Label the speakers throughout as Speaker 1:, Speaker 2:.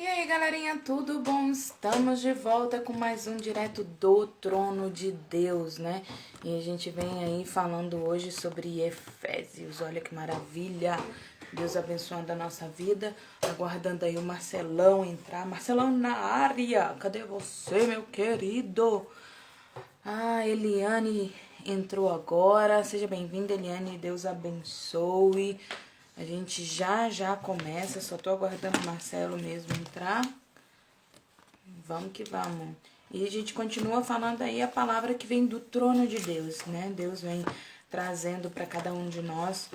Speaker 1: E aí, galerinha, tudo bom? Estamos de volta com mais um direto do trono de Deus, né? E a gente vem aí falando hoje sobre Efésios. Olha que maravilha! Deus abençoando a nossa vida, aguardando aí o Marcelão entrar. Marcelão na área! Cadê você, meu querido? Ah, Eliane entrou agora. Seja bem-vinda, Eliane. Deus abençoe. A gente já começa. Só tô aguardando o Marcelo mesmo entrar. Vamos que vamos. E a gente continua falando aí a palavra que vem do trono de Deus, né? Deus vem trazendo para cada um de nós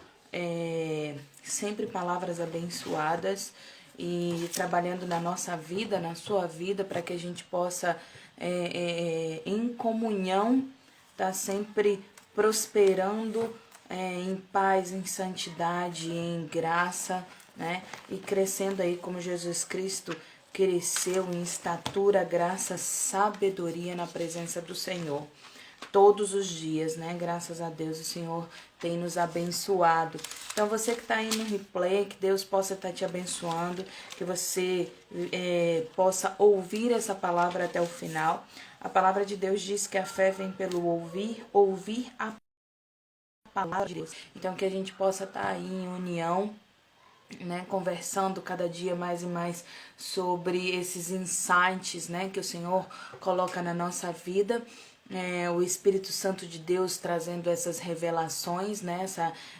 Speaker 1: sempre palavras abençoadas e trabalhando na nossa vida, na sua vida, para que a gente possa, em comunhão, estar sempre prosperando em paz, em santidade, em graça, né? E crescendo aí como Jesus Cristo cresceu em estatura, graça, sabedoria na presença do Senhor. Todos os dias, né? Graças a Deus, o Senhor tem nos abençoado. Então, você que está aí no replay, que Deus possa estar te abençoando, que você possa ouvir essa palavra até o final. A palavra de Deus diz que a fé vem pelo ouvir, ouvir a palavra de Deus. Então, que a gente possa estar aí em união, né, conversando cada dia mais e mais sobre esses insights, né, que o Senhor coloca na nossa vida, o Espírito Santo de Deus trazendo essas revelações, né,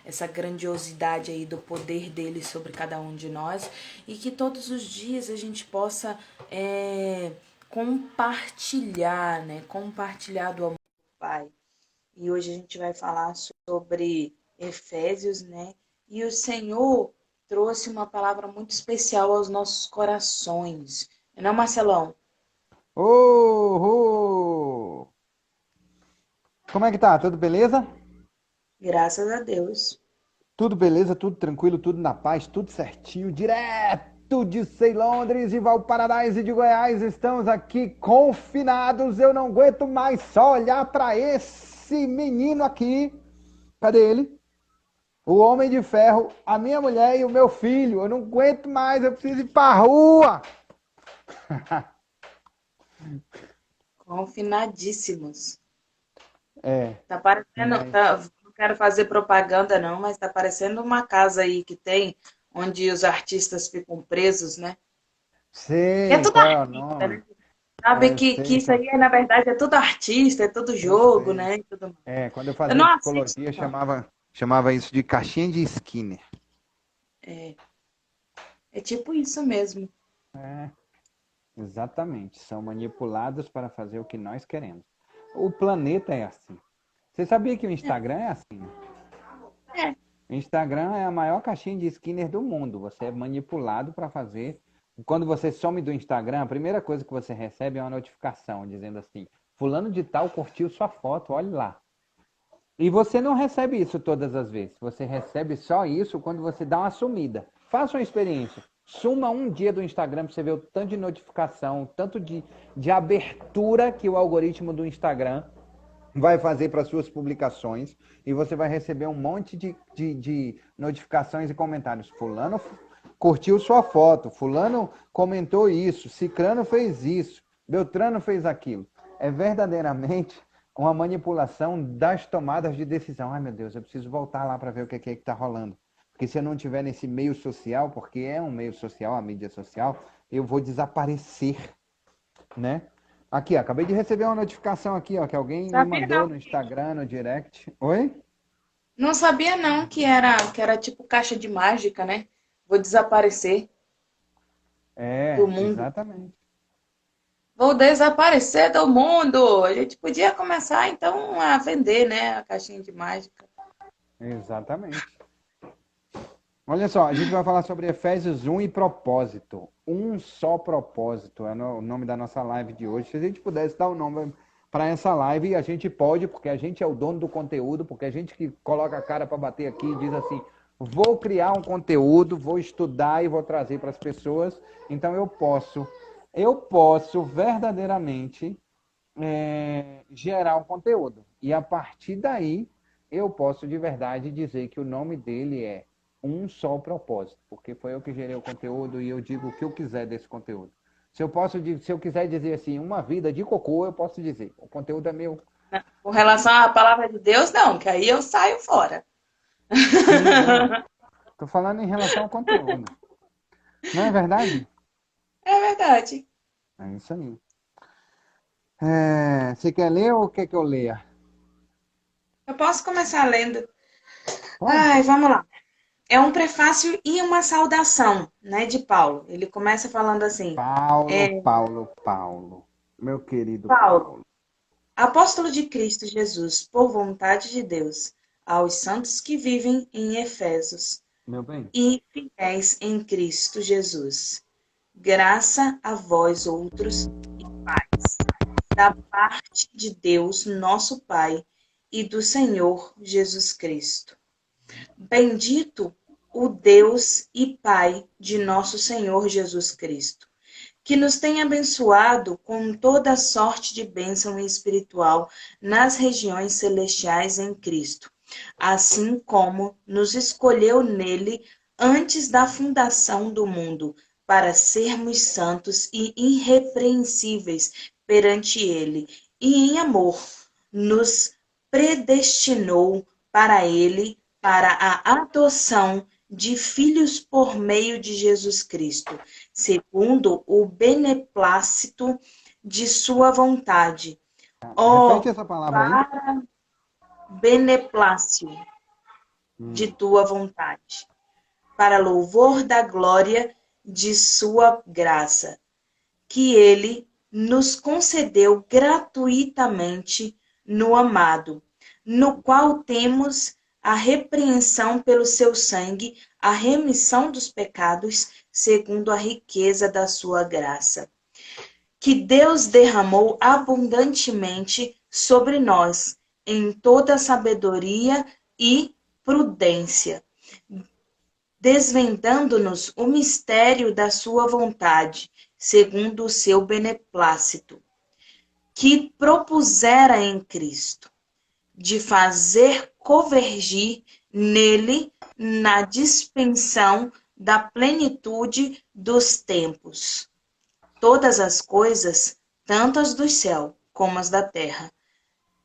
Speaker 1: essa grandiosidade aí do poder dele sobre cada um de nós, e que todos os dias a gente possa compartilhar, né, compartilhar do amor do Pai. E hoje a gente vai falar sobre Efésios, né? E o Senhor trouxe uma palavra muito especial aos nossos corações. Não, Marcelão?
Speaker 2: Ô, como é que tá? Tudo beleza?
Speaker 1: Graças a Deus.
Speaker 2: Tudo beleza, tudo tranquilo, tudo na paz, tudo certinho, direto de Ceilondres, de Valparaíso e de Goiás. Estamos aqui confinados. Eu não aguento mais só olhar para esse menino aqui. Cadê ele? O Homem de Ferro, a minha mulher e o meu filho. Eu não aguento mais, eu preciso ir pra rua.
Speaker 1: Confinadíssimos.
Speaker 2: É,
Speaker 1: Tá parecendo,
Speaker 2: mas
Speaker 1: não quero fazer propaganda não, mas tá parecendo uma casa aí que tem, onde os artistas ficam presos, né? Que é
Speaker 2: sei
Speaker 1: tudo
Speaker 2: qual é o
Speaker 1: artista,
Speaker 2: nome.
Speaker 1: né? Sabe
Speaker 2: Eu
Speaker 1: que
Speaker 2: sei
Speaker 1: isso
Speaker 2: qual.
Speaker 1: aí, na verdade, é tudo artista, é tudo
Speaker 2: Eu
Speaker 1: jogo,
Speaker 2: sei.
Speaker 1: né? E tudo mais.
Speaker 2: É, quando eu
Speaker 1: Eu
Speaker 2: fazia
Speaker 1: não assisto,
Speaker 2: psicologia,
Speaker 1: não.
Speaker 2: chamava isso de caixinha de Skinner.
Speaker 1: É, é tipo isso mesmo.
Speaker 2: É, exatamente. São manipulados para fazer o que nós queremos. O planeta é assim. Você sabia que o Instagram é assim, né?
Speaker 1: É,
Speaker 2: O Instagram é a maior caixinha de Skinner do mundo. Você é manipulado para fazer. Quando você some do Instagram, a primeira coisa que você recebe é uma notificação dizendo assim: Fulano de Tal curtiu sua foto, olhe lá. E você não recebe isso todas as vezes. Você recebe só isso quando você dá uma sumida. Faça uma experiência. Suma um dia do Instagram para você ver o tanto de notificação, o tanto de abertura que o algoritmo do Instagram vai fazer para suas publicações. E você vai receber um monte de notificações e comentários. Fulano curtiu sua foto, fulano comentou isso, cicrano fez isso, beltrano fez aquilo. É verdadeiramente uma manipulação das tomadas de decisão. Ai, meu Deus, eu preciso voltar lá para ver o que é que está rolando. Porque se eu não estiver nesse meio social, porque é um meio social, a mídia social, eu vou desaparecer, né? Aqui, ó, acabei de receber uma notificação aqui, ó, que alguém me
Speaker 1: sabia
Speaker 2: mandou
Speaker 1: não.
Speaker 2: no Instagram, no direct. Oi?
Speaker 1: Não sabia não que era tipo caixa de mágica, né? Vou desaparecer do
Speaker 2: É,
Speaker 1: mundo.
Speaker 2: exatamente.
Speaker 1: Vou desaparecer do mundo. A gente podia começar então a vender, né, a caixinha de mágica.
Speaker 2: Exatamente. Olha só, a gente vai falar sobre Efésios 1 e propósito. Um só propósito é o nome da nossa live de hoje. Se a gente pudesse dar o nome para essa live, a gente pode, porque a gente é o dono do conteúdo, porque a gente que coloca a cara para bater aqui e diz assim: vou criar um conteúdo, vou estudar e vou trazer para as pessoas. Então eu posso verdadeiramente gerar um conteúdo. E a partir daí, eu posso de verdade dizer que o nome dele é um só propósito, porque foi eu que gerei o conteúdo e eu digo o que eu quiser desse conteúdo. Se eu quiser dizer assim, uma vida de cocô, eu posso dizer. O conteúdo é meu.
Speaker 1: Com relação à palavra de Deus, não, que aí eu saio fora.
Speaker 2: Sim, não. Tô falando em relação ao conteúdo. Não é verdade?
Speaker 1: É verdade.
Speaker 2: É isso aí. Você quer ler ou quer que eu leia?
Speaker 1: Eu posso começar lendo.
Speaker 2: Pode.
Speaker 1: Ai, vamos lá. É um prefácio e uma saudação, né, de Paulo. Ele começa falando assim:
Speaker 2: Paulo, Paulo, Paulo. Meu querido
Speaker 1: Paulo,
Speaker 2: Paulo.
Speaker 1: apóstolo de Cristo Jesus, por vontade de Deus, aos santos que vivem em Efésios
Speaker 2: Meu bem.
Speaker 1: e fiéis em Cristo Jesus. Graça a vós outros e paz, da parte de Deus, nosso Pai, e do Senhor Jesus Cristo. Bendito o Deus e Pai de nosso Senhor Jesus Cristo, que nos tem abençoado com toda sorte de bênção espiritual nas regiões celestiais em Cristo, assim como nos escolheu nele antes da fundação do mundo, para sermos santos e irrepreensíveis perante ele, e em amor nos predestinou para ele para a adoção de filhos por meio de Jesus Cristo, segundo o beneplácito de sua vontade. Ó,
Speaker 2: Repete essa palavra aí.
Speaker 1: beneplácito de
Speaker 2: Hum.
Speaker 1: tua vontade, para louvor da glória de sua graça, que ele nos concedeu gratuitamente no amado, no qual temos a repreensão pelo seu sangue, a remissão dos pecados, segundo a riqueza da sua graça, que Deus derramou abundantemente sobre nós, em toda sabedoria e prudência, desvendando-nos o mistério da sua vontade, segundo o seu beneplácito, que propusera em Cristo, de fazer convergir nele na dispensão da plenitude dos tempos todas as coisas, tanto as do céu como as da terra.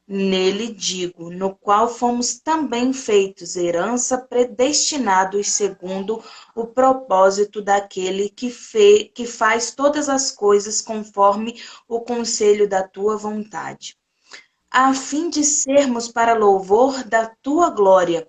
Speaker 1: Nele digo, no qual fomos também feitos herança, predestinados segundo o propósito daquele que faz todas as coisas conforme o conselho da tua vontade, a fim de sermos para louvor da tua glória,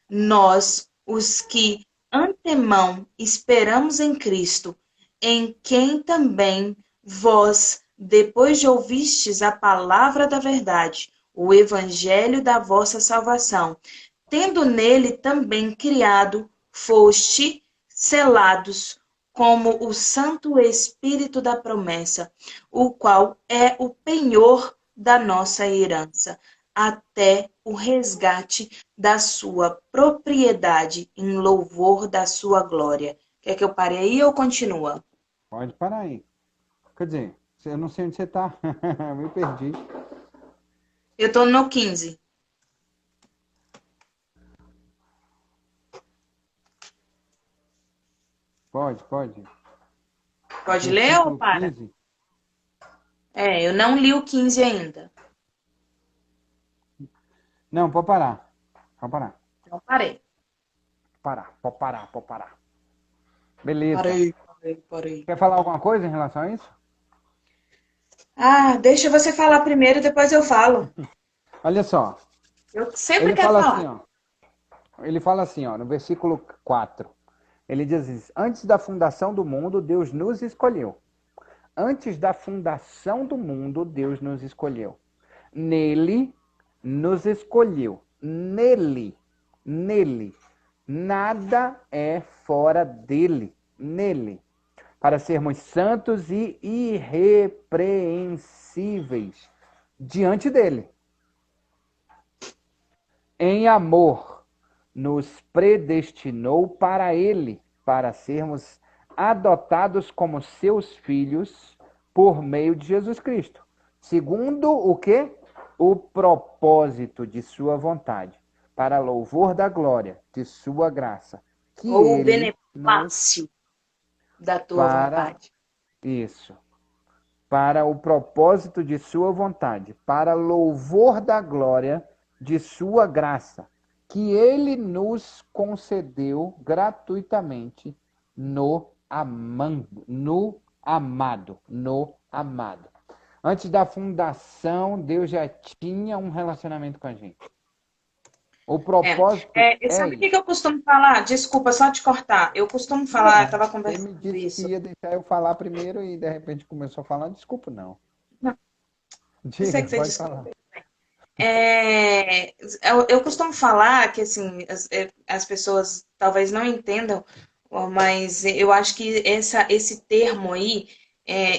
Speaker 1: nós, os que antemão esperamos em Cristo, em quem também vós, depois de ouvistes a palavra da verdade, o evangelho da vossa salvação, tendo nele também criado, foste selados como o Santo Espírito da promessa, o qual é o penhor da nossa herança, até o resgate da sua propriedade em louvor da sua glória. Quer que eu pare aí ou continua?
Speaker 2: Pode parar aí. Quer dizer, eu não sei onde você está. Me perdi.
Speaker 1: Eu tô no 15.
Speaker 2: Pode, pode.
Speaker 1: Pode ler ou
Speaker 2: Versículo
Speaker 1: para?
Speaker 2: 15.
Speaker 1: Eu não li o 15 ainda.
Speaker 2: Não, pode parar. Pode parar.
Speaker 1: Então parei.
Speaker 2: Pode parar, pode parar. Beleza.
Speaker 1: Parei.
Speaker 2: Quer falar alguma coisa em relação a isso?
Speaker 1: Ah, deixa você falar primeiro, depois eu falo.
Speaker 2: Olha só.
Speaker 1: Eu sempre
Speaker 2: Ele
Speaker 1: quero
Speaker 2: fala assim,
Speaker 1: falar.
Speaker 2: ó. Ele fala assim, ó, no versículo 4. Ele diz assim, antes da fundação do mundo, Deus nos escolheu. Antes da fundação do mundo, Deus nos escolheu. Nele, nos escolheu. Nele. Nada é fora dele. Nele. Para sermos santos e irrepreensíveis diante dele. Em amor, nos predestinou para ele, para sermos adotados como seus filhos por meio de Jesus Cristo. Segundo o quê? O propósito de sua vontade, para louvor da glória de sua graça, que
Speaker 1: Ou o
Speaker 2: ele nos
Speaker 1: beneplácito da tua
Speaker 2: para
Speaker 1: vontade.
Speaker 2: isso, para o propósito de sua vontade, para louvor da glória de sua graça, que ele nos concedeu gratuitamente no amado. Antes da fundação, Deus já tinha um relacionamento com a gente. O propósito é
Speaker 1: Sabe o que
Speaker 2: isso.
Speaker 1: que eu costumo falar? Desculpa, só te cortar. Eu costumo falar, eu
Speaker 2: Não,
Speaker 1: estava
Speaker 2: você
Speaker 1: conversando
Speaker 2: me
Speaker 1: sobre
Speaker 2: disse que
Speaker 1: isso.
Speaker 2: ia deixar eu falar primeiro e de repente começou a falar. Desculpa, não.
Speaker 1: Não, eu sei
Speaker 2: Diga,
Speaker 1: que você
Speaker 2: pode
Speaker 1: desculpa.
Speaker 2: falar.
Speaker 1: Eu costumo falar que assim as pessoas talvez não entendam, mas eu acho que esse termo aí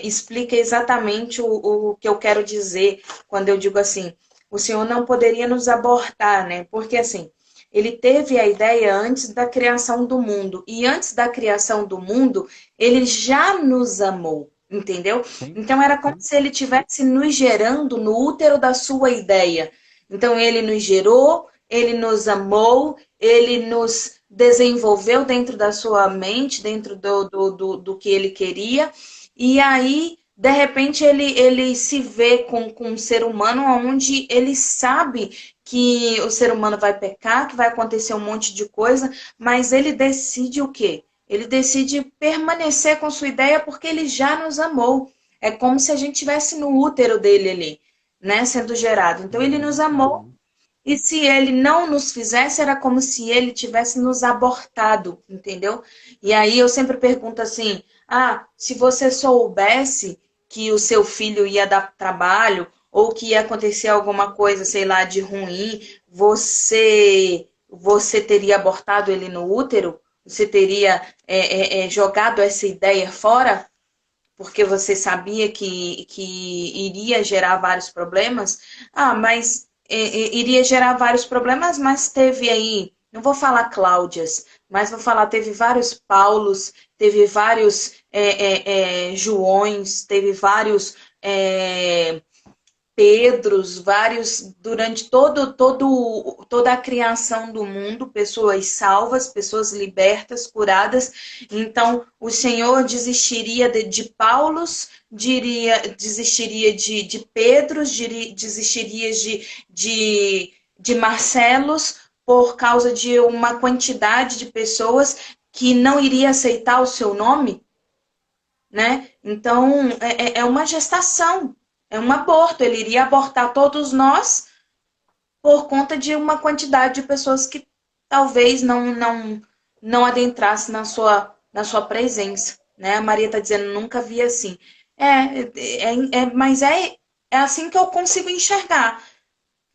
Speaker 1: explica exatamente o que eu quero dizer quando eu digo assim, o Senhor não poderia nos abortar, né? Porque assim, ele teve a ideia antes da criação do mundo, e antes da criação do mundo, ele já nos amou. Entendeu?
Speaker 2: Sim,
Speaker 1: Então era como
Speaker 2: sim.
Speaker 1: se ele estivesse nos gerando no útero da sua ideia. Então, ele nos gerou, ele nos amou, ele nos desenvolveu dentro da sua mente, dentro do que ele queria. E aí, de repente, ele se vê com um ser humano onde ele sabe que o ser humano vai pecar, que vai acontecer um monte de coisa, mas ele decide o quê? Ele decide permanecer com sua ideia porque ele já nos amou. É como se a gente estivesse no útero dele ali, né, sendo gerado. Então ele nos
Speaker 2: Uhum,
Speaker 1: amou
Speaker 2: uhum.
Speaker 1: e se ele não nos fizesse, era como se ele tivesse nos abortado, entendeu? E aí eu sempre pergunto assim: ah, se você soubesse que o seu filho ia dar trabalho ou que ia acontecer alguma coisa, sei lá, de ruim, você teria abortado ele no útero? Você teria jogado essa ideia fora? Porque você sabia que iria gerar vários problemas. Ah, mas iria gerar vários problemas, mas teve aí, não vou falar Cláudias, mas vou falar, teve vários Paulos, teve vários Joões, teve vários Pedros, vários durante toda a criação do mundo, pessoas salvas, pessoas libertas, curadas. Então, o Senhor desistiria de Paulos, desistiria de Pedros, desistiria de Marcelos, por causa de uma quantidade de pessoas que não iria aceitar o seu nome, né? Então, é uma gestação, é um aborto. Ele iria abortar todos nós por conta de uma quantidade de pessoas que talvez não adentrasse na sua presença, né? A Maria está dizendo, nunca vi assim. Mas é assim que eu consigo enxergar.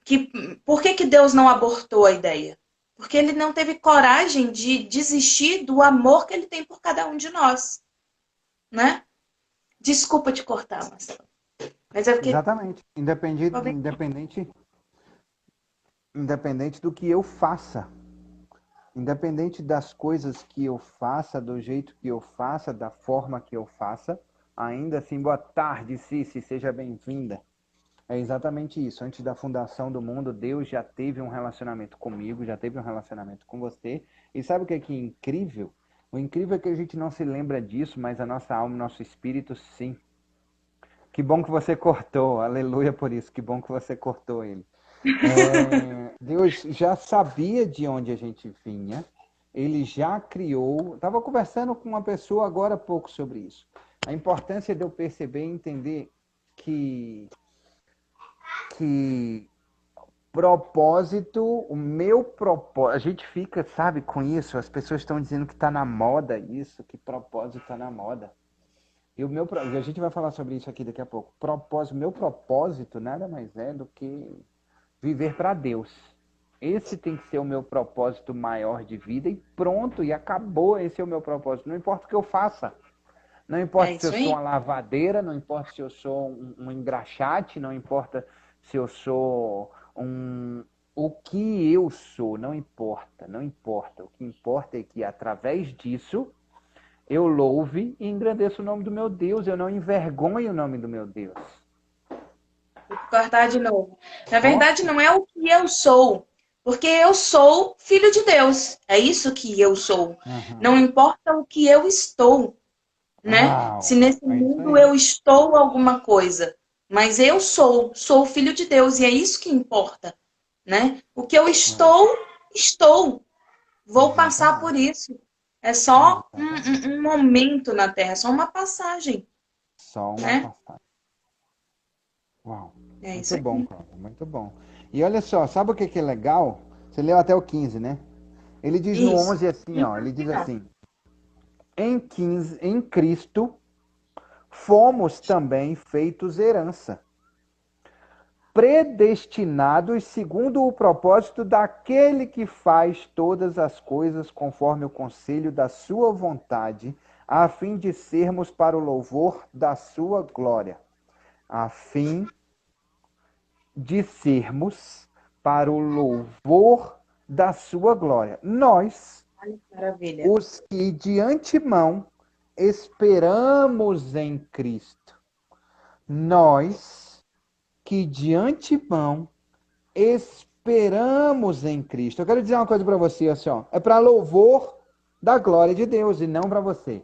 Speaker 1: Que, por que Deus não abortou a ideia? Porque ele não teve coragem de desistir do amor que ele tem por cada um de nós, né? Desculpa te cortar, Marcelo. Mas é porque.
Speaker 2: Exatamente. Independente do que eu faça. Independente das coisas que eu faça, do jeito que eu faça, da forma que eu faça, ainda assim, boa tarde, Cici, seja bem-vinda. É exatamente isso. Antes da fundação do mundo, Deus já teve um relacionamento comigo, já teve um relacionamento com você. E sabe o que é incrível? O incrível é que a gente não se lembra disso, mas a nossa alma, o nosso espírito, sim. Que bom que você cortou, aleluia por isso, que bom que você cortou ele. Deus já sabia de onde a gente vinha, ele já criou. Estava conversando com uma pessoa agora há pouco sobre isso. A importância de eu perceber e entender que propósito, o meu propósito, a gente fica, sabe, com isso, as pessoas estão dizendo que está na moda isso, que propósito está na moda. E a gente vai falar sobre isso aqui daqui a pouco. Meu propósito nada mais é do que viver para Deus. Esse tem que ser o meu propósito maior de vida e pronto, e acabou. Esse é o meu propósito. Não importa o que eu faça. Não
Speaker 1: É
Speaker 2: importa se eu
Speaker 1: isso
Speaker 2: sou
Speaker 1: aí?
Speaker 2: uma lavadeira, não importa se eu sou um engraxate, não importa se eu sou um. O que eu sou, não importa, não importa. O que importa é que através disso eu louve e engrandeço o nome do meu Deus. Eu não envergonho o nome do meu Deus.
Speaker 1: Vou cortar de novo. Na
Speaker 2: Ó,
Speaker 1: verdade, não é o que eu sou, Porque eu sou filho de Deus. É isso que eu sou. Não
Speaker 2: Aham.
Speaker 1: importa o que eu estou, né? Se
Speaker 2: Uau!
Speaker 1: nesse
Speaker 2: É isso
Speaker 1: mundo
Speaker 2: aí.
Speaker 1: eu estou alguma coisa, mas eu sou filho de Deus e é isso que importa, né? O que eu
Speaker 2: É,
Speaker 1: estou, estou. Vou passar por
Speaker 2: exatamente.
Speaker 1: isso. É só
Speaker 2: Exatamente.
Speaker 1: um momento na Terra, é só uma passagem,
Speaker 2: Só uma
Speaker 1: né?
Speaker 2: passagem. Uau!
Speaker 1: É isso
Speaker 2: Muito bom,
Speaker 1: aí.
Speaker 2: Cláudio, muito bom. E olha só, sabe o que que é legal? Você leu até o 15, né? Ele diz no
Speaker 1: Isso.
Speaker 2: 11 assim, ó, ele diz assim: em 15, em Cristo fomos também feitos herança, predestinados segundo o propósito daquele que faz todas as coisas conforme o conselho da sua vontade, a fim de sermos para o louvor da sua glória. A fim de sermos para o louvor da sua glória. Nós,
Speaker 1: Olha que maravilha.
Speaker 2: os que de antemão esperamos em Cristo. Nós que de antemão esperamos em Cristo. Eu quero dizer uma coisa para você, assim, ó, é para louvor da glória de Deus e não para você.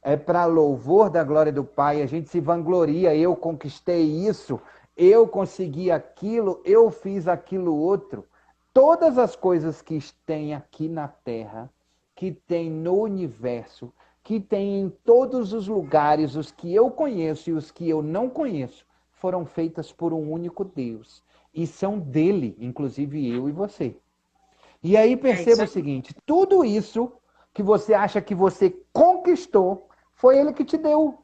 Speaker 2: É para louvor da glória do Pai. A gente se vangloria, eu conquistei isso, eu consegui aquilo, eu fiz aquilo outro. Todas as coisas que tem aqui na Terra, que tem no universo, que tem em todos os lugares, os que eu conheço e os que eu não conheço, foram feitas por um único Deus. E são dele, inclusive eu e você. E aí
Speaker 1: É isso
Speaker 2: perceba o
Speaker 1: aí.
Speaker 2: seguinte: tudo isso que você acha que você conquistou, foi ele que te deu.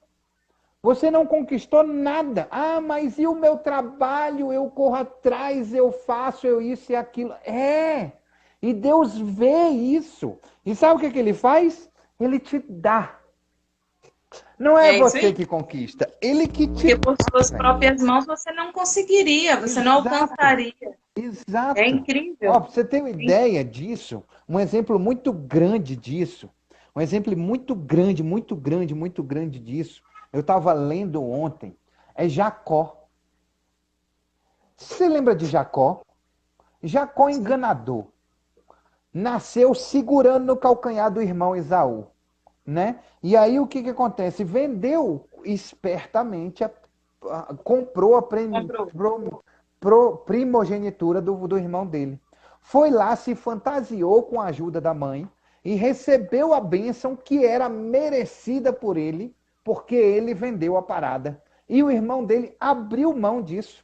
Speaker 2: Você não conquistou nada. Ah, mas e o meu trabalho? Eu corro atrás, eu faço, eu isso e aquilo. É. E Deus vê isso. E sabe o que, que ele faz? Ele te dá. Não é
Speaker 1: É isso
Speaker 2: você
Speaker 1: aí.
Speaker 2: que conquista, ele que te
Speaker 1: Porque por suas
Speaker 2: dá, velho.
Speaker 1: próprias mãos você não conseguiria, você não
Speaker 2: Exato.
Speaker 1: alcançaria. É
Speaker 2: Exato. Ó,
Speaker 1: incrível.
Speaker 2: pra você ter uma ideia disso, um exemplo muito grande disso, um exemplo muito grande, muito grande, muito grande disso, eu estava lendo ontem, é Jacó. Você lembra de Jacó? Jacó
Speaker 1: Sim.
Speaker 2: enganador. Nasceu segurando no calcanhar do irmão Esaú, né? E aí o que que acontece? Vendeu espertamente, comprou a
Speaker 1: Comprou.
Speaker 2: primogenitura do irmão dele. Foi lá, se fantasiou com a ajuda da mãe e recebeu a bênção que era merecida por ele, porque ele vendeu a parada. E o irmão dele abriu mão disso.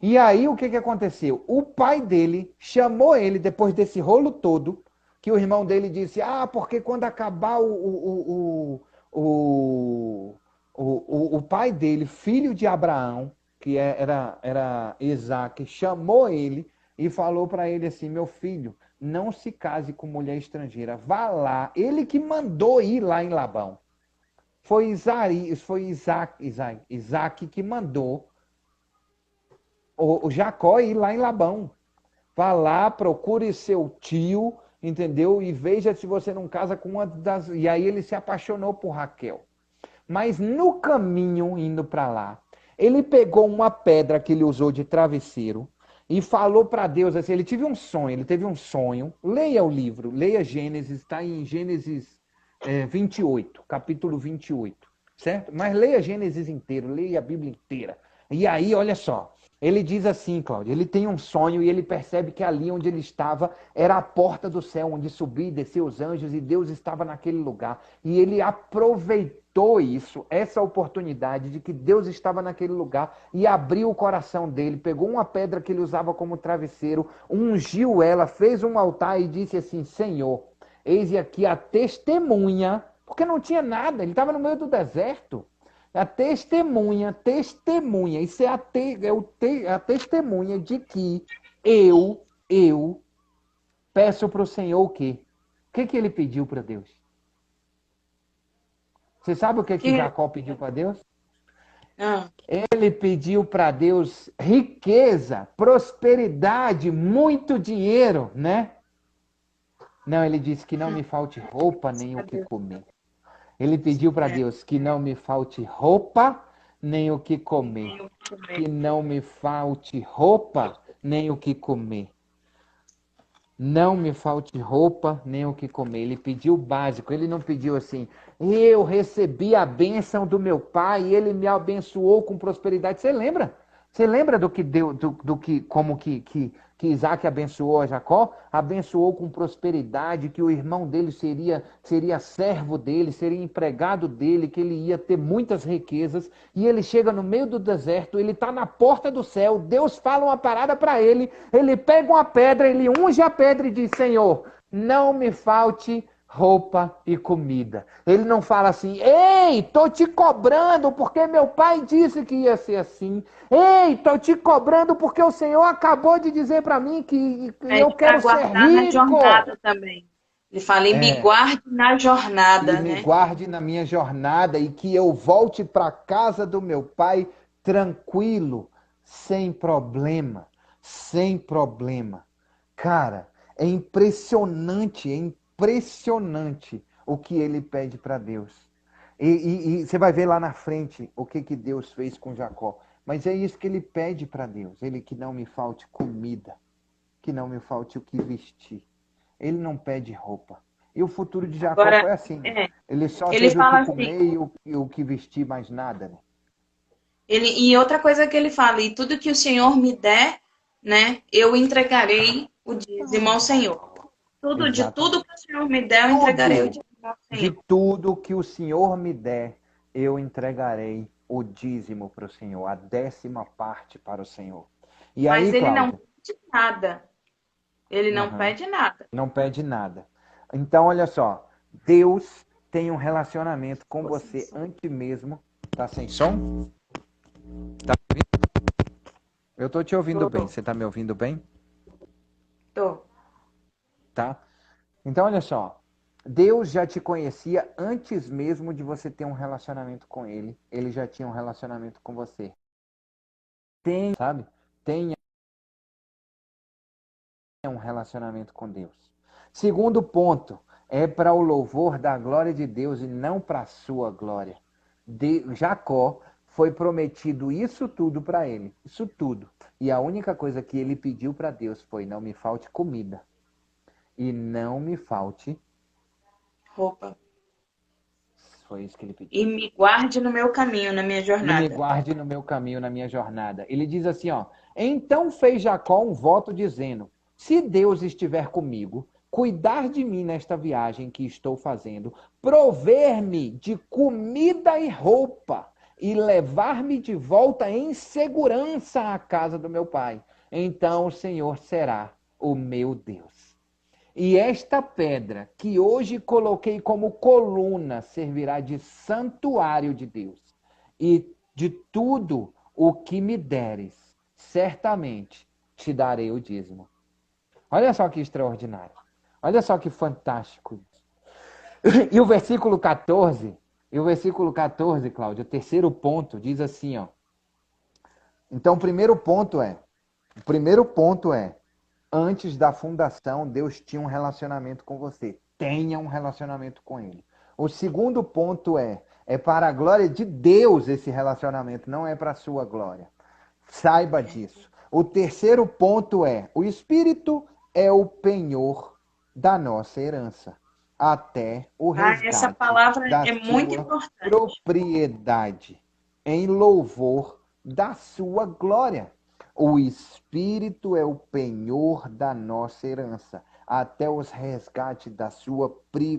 Speaker 2: E aí o que, que aconteceu? O pai dele chamou ele, depois desse rolo todo, que o irmão dele disse: Ah, porque quando acabar o pai dele, filho de Abraão, que era Isaac, chamou ele e falou para ele assim: Meu filho, não se case com mulher estrangeira, vá lá. Ele que mandou ir lá em Labão. Foi Isaac que mandou o Jacó ir lá em Labão. Vá lá, procure seu tio, entendeu? E veja se você não casa com uma das. E aí ele se apaixonou por Raquel. Mas no caminho indo para lá, ele pegou uma pedra que ele usou de travesseiro e falou para Deus assim: ele teve um sonho. Leia o livro, leia Gênesis, está em Gênesis 28, capítulo 28, certo? Mas leia Gênesis inteiro, leia a Bíblia inteira. E aí, olha só, ele diz assim, Cláudio, ele tem um sonho e ele percebe que ali onde ele estava era a porta do céu, onde subia e descia os anjos e Deus estava naquele lugar. E ele aproveitou isso, essa oportunidade de que Deus estava naquele lugar e abriu o coração dele, pegou uma pedra que ele usava como travesseiro, ungiu ela, fez um altar e disse assim: Senhor, eis aqui a testemunha, porque não tinha nada, ele estava no meio do deserto. A testemunha, testemunha, isso é a testemunha de que eu peço para o Senhor o quê? O que, que ele pediu para Deus? Você sabe o que, que
Speaker 1: Que,
Speaker 2: Jacó pediu para Deus?
Speaker 1: ah,
Speaker 2: Ele pediu para Deus riqueza, prosperidade, muito dinheiro, né? Não, ele disse que não me falte roupa nem o que
Speaker 1: sabe,
Speaker 2: comer. Ele pediu para
Speaker 1: é,
Speaker 2: Deus que não me falte roupa nem o que comer.
Speaker 1: tenho que
Speaker 2: Que
Speaker 1: comer.
Speaker 2: não me falte roupa nem o que comer. Não me falte roupa nem o que comer. Ele pediu o básico. Ele não pediu assim: eu recebi a bênção do meu pai e ele me abençoou com prosperidade. Você lembra? Você lembra do que deu, do que, como que Isaac abençoou a Jacó? Abençoou com prosperidade, que o irmão dele seria servo dele, seria empregado dele, que ele ia ter muitas riquezas. E ele chega no meio do deserto, ele está na porta do céu, Deus fala uma parada para ele, ele pega uma pedra, ele unge a pedra e diz: Senhor, não me falte roupa e comida. Ele não fala assim: ei, tô te cobrando porque meu pai disse que ia ser assim. Ei, tô te cobrando porque o Senhor acabou de dizer para mim que eu
Speaker 1: Pede para
Speaker 2: quero ser
Speaker 1: guardar na
Speaker 2: rico.
Speaker 1: jornada também. Ele fala, e me
Speaker 2: É,
Speaker 1: guarde na
Speaker 2: e
Speaker 1: jornada,
Speaker 2: me
Speaker 1: né?
Speaker 2: guarde na minha jornada e que eu volte para a casa do meu pai tranquilo, sem problema, sem problema. Cara, é impressionante o que ele pede para Deus. E você vai ver lá na frente o que Deus fez com Jacó. Mas é isso que ele pede para Deus. Ele que não me falte comida, que não me falte o que vestir. Ele não pede roupa. E o futuro de Jacó
Speaker 1: Agora,
Speaker 2: foi assim, né?
Speaker 1: é,
Speaker 2: Ele só
Speaker 1: ele
Speaker 2: teve o que
Speaker 1: fala assim,
Speaker 2: comer e o que vestir, mais nada, né?
Speaker 1: e outra coisa que ele fala, e tudo que o Senhor me der, né, eu entregarei o dízimo ao Senhor. Tudo, de tudo
Speaker 2: Exatamente.
Speaker 1: que o Senhor me der, eu entregarei o
Speaker 2: Tudo,
Speaker 1: dízimo ao
Speaker 2: de
Speaker 1: Senhor.
Speaker 2: tudo que o Senhor me der, eu entregarei o dízimo para o Senhor, a 10ª parte para o Senhor. E
Speaker 1: Mas
Speaker 2: aí,
Speaker 1: ele não
Speaker 2: Cláudia?
Speaker 1: pede nada. Ele não
Speaker 2: Aham.
Speaker 1: pede nada.
Speaker 2: Não pede nada. Então, olha só, Deus tem um relacionamento com você antes mesmo. Tá sem som? Tá me ouvindo? Eu tô te ouvindo bem.
Speaker 1: Tô,
Speaker 2: Você tá me ouvindo bem?
Speaker 1: tô.
Speaker 2: Tá? Então, olha só. Deus já te conhecia antes mesmo de você ter um relacionamento com Ele. Ele já tinha um relacionamento com você. Tem, sabe? Tenha um relacionamento com Deus. Segundo ponto, é para o louvor da glória de Deus e não para a sua glória. Jacó foi prometido isso tudo para ele, isso tudo. E a única coisa que ele pediu para Deus foi: não me falte comida e não me falte.
Speaker 1: Roupa.
Speaker 2: Foi isso que ele pediu.
Speaker 1: E me guarde no meu caminho, na minha
Speaker 2: E me
Speaker 1: jornada.
Speaker 2: guarde no meu caminho, na minha jornada. Ele diz assim, ó: então fez Jacó um voto dizendo: se Deus estiver comigo, cuidar de mim nesta viagem que estou fazendo, prover-me de comida e roupa e levar-me de volta em segurança à casa do meu pai, então o Senhor será o meu Deus. E esta pedra que hoje coloquei como coluna servirá de santuário de Deus. E de tudo o que me deres, certamente te darei o dízimo. Olha só que extraordinário. Olha só que fantástico isso. E o versículo 14, Cláudio, o terceiro ponto, diz assim, ó. Então, o primeiro ponto é, antes da fundação, Deus tinha um relacionamento com você. Tenha um relacionamento com Ele. O segundo ponto é para a glória de Deus esse relacionamento, não é para a sua glória. Saiba disso. O terceiro ponto o Espírito é o penhor da nossa herança, até o
Speaker 1: Ah, essa
Speaker 2: resgate
Speaker 1: palavra
Speaker 2: da
Speaker 1: é muito
Speaker 2: sua
Speaker 1: importante.
Speaker 2: propriedade, em louvor da sua glória. O Espírito é o penhor da nossa herança, até os resgates da sua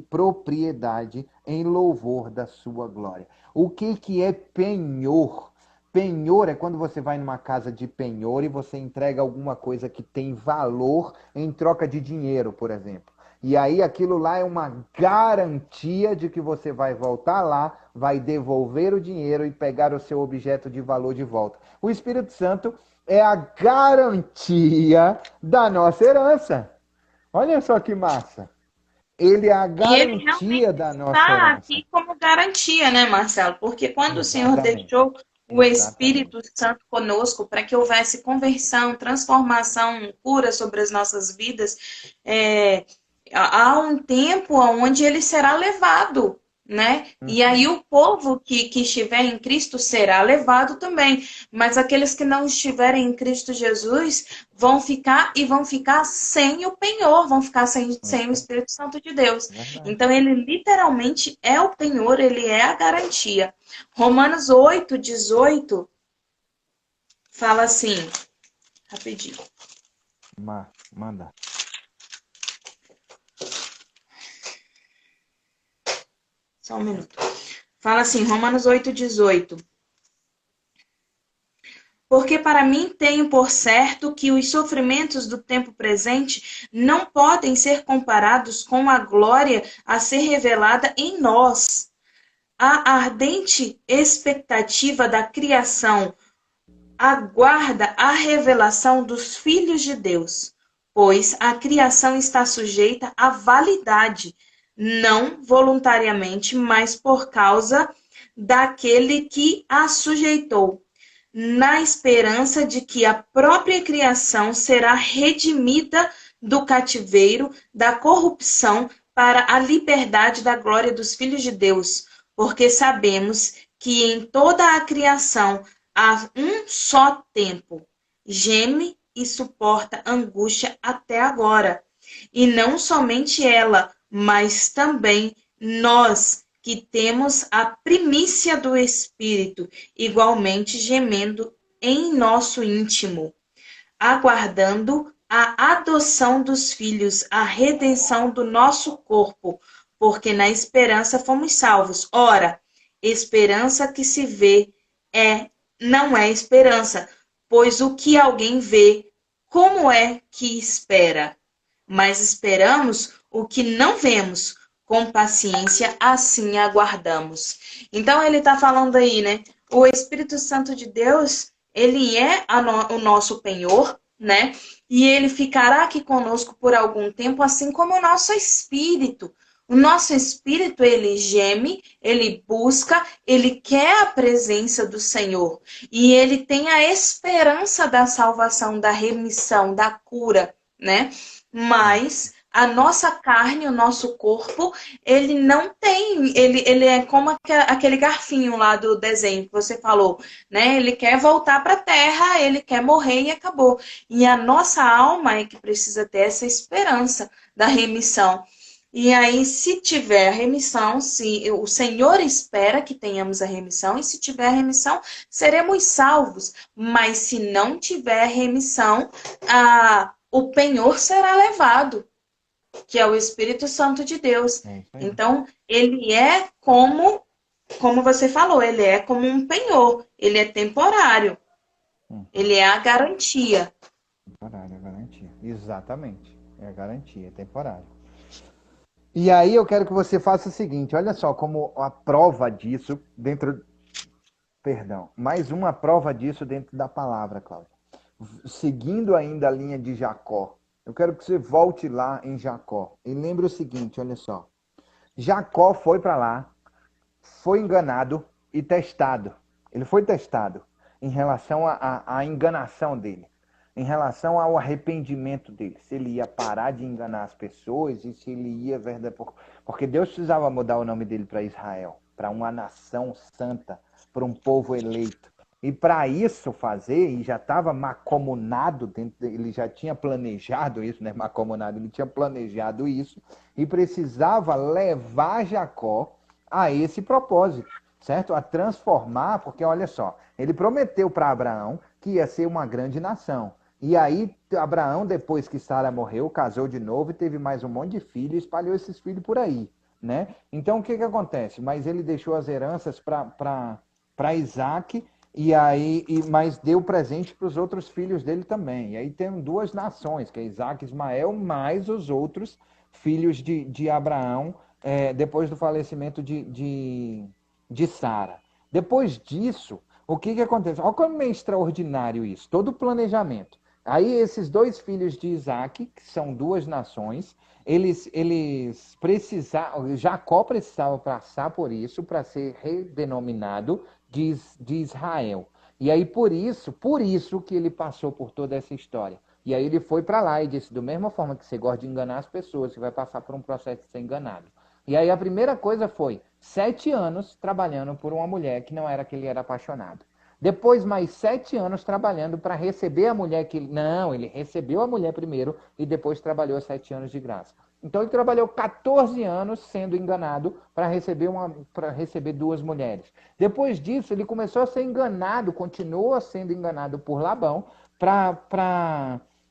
Speaker 2: propriedade, em louvor da sua glória. O que é penhor? Penhor é quando você vai numa casa de penhor e você entrega alguma coisa que tem valor em troca de dinheiro, por exemplo. E aí aquilo lá é uma garantia de que você vai voltar lá, vai devolver o dinheiro e pegar o seu objeto de valor de volta. O Espírito Santo é a garantia da nossa herança. Olha só que massa. Ele é a
Speaker 1: E ele
Speaker 2: garantia
Speaker 1: realmente
Speaker 2: da nossa
Speaker 1: está
Speaker 2: herança.
Speaker 1: aqui como garantia, né, Marcelo? Porque quando o Senhor
Speaker 2: Exatamente.
Speaker 1: deixou o
Speaker 2: Exatamente.
Speaker 1: Espírito Santo conosco para que houvesse conversão, transformação, cura sobre as nossas vidas, há um tempo onde ele será levado, né? E aí o povo que estiver em Cristo será levado também. Mas aqueles que não estiverem em Cristo Jesus vão ficar e vão ficar sem o penhor, vão ficar sem o Espírito Santo de Deus.
Speaker 2: Verdade.
Speaker 1: Então ele literalmente é o penhor, ele é a garantia. Romanos 8:18 fala assim, rapidinho.
Speaker 2: Manda.
Speaker 1: Só um minuto. Fala assim, Romanos 8:18. Porque para mim tenho por certo que os sofrimentos do tempo presente não podem ser comparados com a glória a ser revelada em nós. A ardente expectativa da criação aguarda a revelação dos filhos de Deus, pois a criação está sujeita à validade, não voluntariamente, mas por causa daquele que a sujeitou, na esperança de que a própria criação será redimida do cativeiro, da corrupção, para a liberdade da glória dos filhos de Deus, porque sabemos que em toda a criação há um só tempo, geme e suporta angústia até agora. E não somente ela, mas também nós, que temos a primícia do Espírito, igualmente gemendo em nosso íntimo, aguardando a adoção dos filhos, a redenção do nosso corpo, porque na esperança fomos salvos. Ora, esperança que se vê não é esperança, pois o que alguém vê, como é que espera? Mas esperamos o que não vemos, com paciência assim aguardamos. Então ele está falando aí, né? O Espírito Santo de Deus, ele é o nosso penhor, né? E ele ficará aqui conosco por algum tempo, assim como o nosso espírito. O nosso espírito, ele geme, ele busca, ele quer a presença do Senhor. E ele tem a esperança da salvação, da remissão, da cura, né? Mas a nossa carne, o nosso corpo, ele não tem, ele é como aquele garfinho lá do desenho que você falou, né? Ele quer voltar para a terra, ele quer morrer e acabou. E a nossa alma é que precisa ter essa esperança da remissão. E aí, se tiver remissão, se o Senhor espera que tenhamos a remissão, e se tiver remissão, seremos salvos. Mas se não tiver remissão, o penhor será levado, que é o Espírito Santo de Deus. Então, ele é como você falou, ele é como um penhor, ele é temporário. Ele é a garantia.
Speaker 2: Temporário, é garantia. Exatamente. É a garantia, é temporário. E aí eu quero que você faça o seguinte, olha só como a prova disso dentro... Perdão, mais uma prova disso dentro da palavra, Cláudia. Seguindo ainda a linha de Jacó, eu quero que você volte lá em Jacó e lembre o seguinte, olha só. Jacó foi para lá, foi enganado e testado. Ele foi testado em relação à enganação dele, em relação ao arrependimento dele. Se ele ia parar de enganar as pessoas e se ele ia... Porque Deus precisava mudar o nome dele para Israel, para uma nação santa, para um povo eleito. E para isso fazer, e já estava macomunado, ele já tinha planejado isso, né? Macomunado, ele tinha planejado isso, e precisava levar Jacó a esse propósito, certo? A transformar, porque olha só, ele prometeu para Abraão que ia ser uma grande nação. E aí, Abraão, depois que Sara morreu, casou de novo e teve mais um monte de filhos e espalhou esses filhos por aí, né? Então, o que acontece? Mas ele deixou as heranças para Isaac, mas deu presente para os outros filhos dele também. E aí tem duas nações, que é Isaac e Ismael, mais os outros filhos de Abraão, depois do falecimento de Sara. Depois disso, o que acontece? Olha como é extraordinário isso, todo o planejamento. Aí esses dois filhos de Isaac, que são duas nações, eles precisavam, Jacó precisava passar por isso para ser redenominado de Israel. E aí por isso que ele passou por toda essa história. E aí ele foi para lá e disse, da mesma forma que você gosta de enganar as pessoas, você vai passar por um processo de ser enganado. E aí a primeira coisa foi 7 anos trabalhando por uma mulher que não era que ele era apaixonado. Depois, mais 7 anos trabalhando para receber a mulher que ele... Não, ele recebeu a mulher primeiro e depois trabalhou 7 anos de graça. Então ele trabalhou 14 anos sendo enganado para receber 2 mulheres. Depois disso, ele começou a ser enganado, continuou sendo enganado por Labão,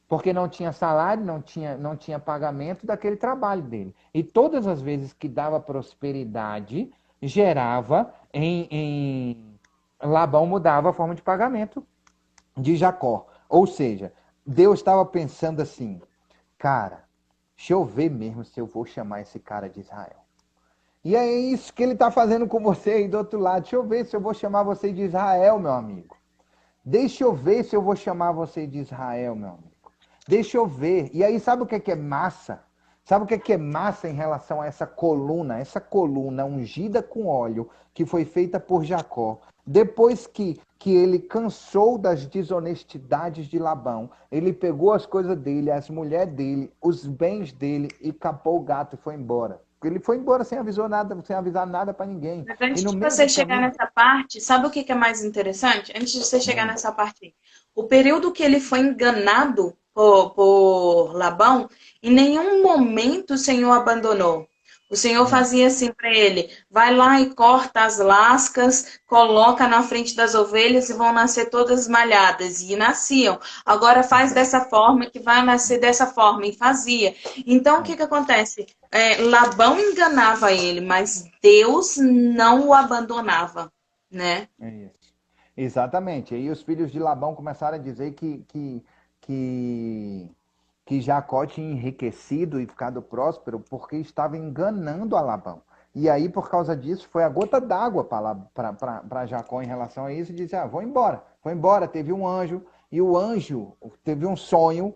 Speaker 2: porque não tinha salário, não tinha pagamento daquele trabalho dele. E todas as vezes que dava prosperidade, gerava Labão mudava a forma de pagamento de Jacó. Ou seja, Deus estava pensando assim, cara, deixa eu ver mesmo se eu vou chamar esse cara de Israel. E é isso que ele está fazendo com você aí do outro lado. Deixa eu ver se eu vou chamar você de Israel, meu amigo. Deixa eu ver se eu vou chamar você de Israel, meu amigo. Deixa eu ver. E aí, sabe o que é massa? Sabe o que é massa em relação a essa coluna? Essa coluna ungida com óleo que foi feita por Jacó. Depois que ele cansou das desonestidades de Labão, ele pegou as coisas dele, as mulheres dele, os bens dele e capou o gato e foi embora. Ele foi embora sem avisar nada para ninguém.
Speaker 1: Mas
Speaker 2: E
Speaker 1: antes
Speaker 2: no
Speaker 1: de
Speaker 2: meio
Speaker 1: você
Speaker 2: do
Speaker 1: chegar
Speaker 2: caminho.
Speaker 1: nessa parte, sabe o que que é mais interessante? Antes de você chegar nessa parte, o período que ele foi enganado por Labão, em nenhum momento o Senhor abandonou. O Senhor
Speaker 2: Não.
Speaker 1: fazia assim para ele: vai lá e corta as lascas, coloca na frente das ovelhas e vão nascer todas malhadas. E nasciam. Agora faz dessa forma que vai nascer dessa forma. E fazia. Então o que que acontece? Labão enganava ele, mas Deus não o abandonava, né?
Speaker 2: É isso. Exatamente. Aí os filhos de Labão começaram a dizer que, que Jacó tinha enriquecido e ficado próspero porque estava enganando a Labão. E aí, por causa disso, foi a gota d'água para Jacó em relação a isso e disse: vou embora. Foi embora. Teve um anjo, e o anjo teve um sonho,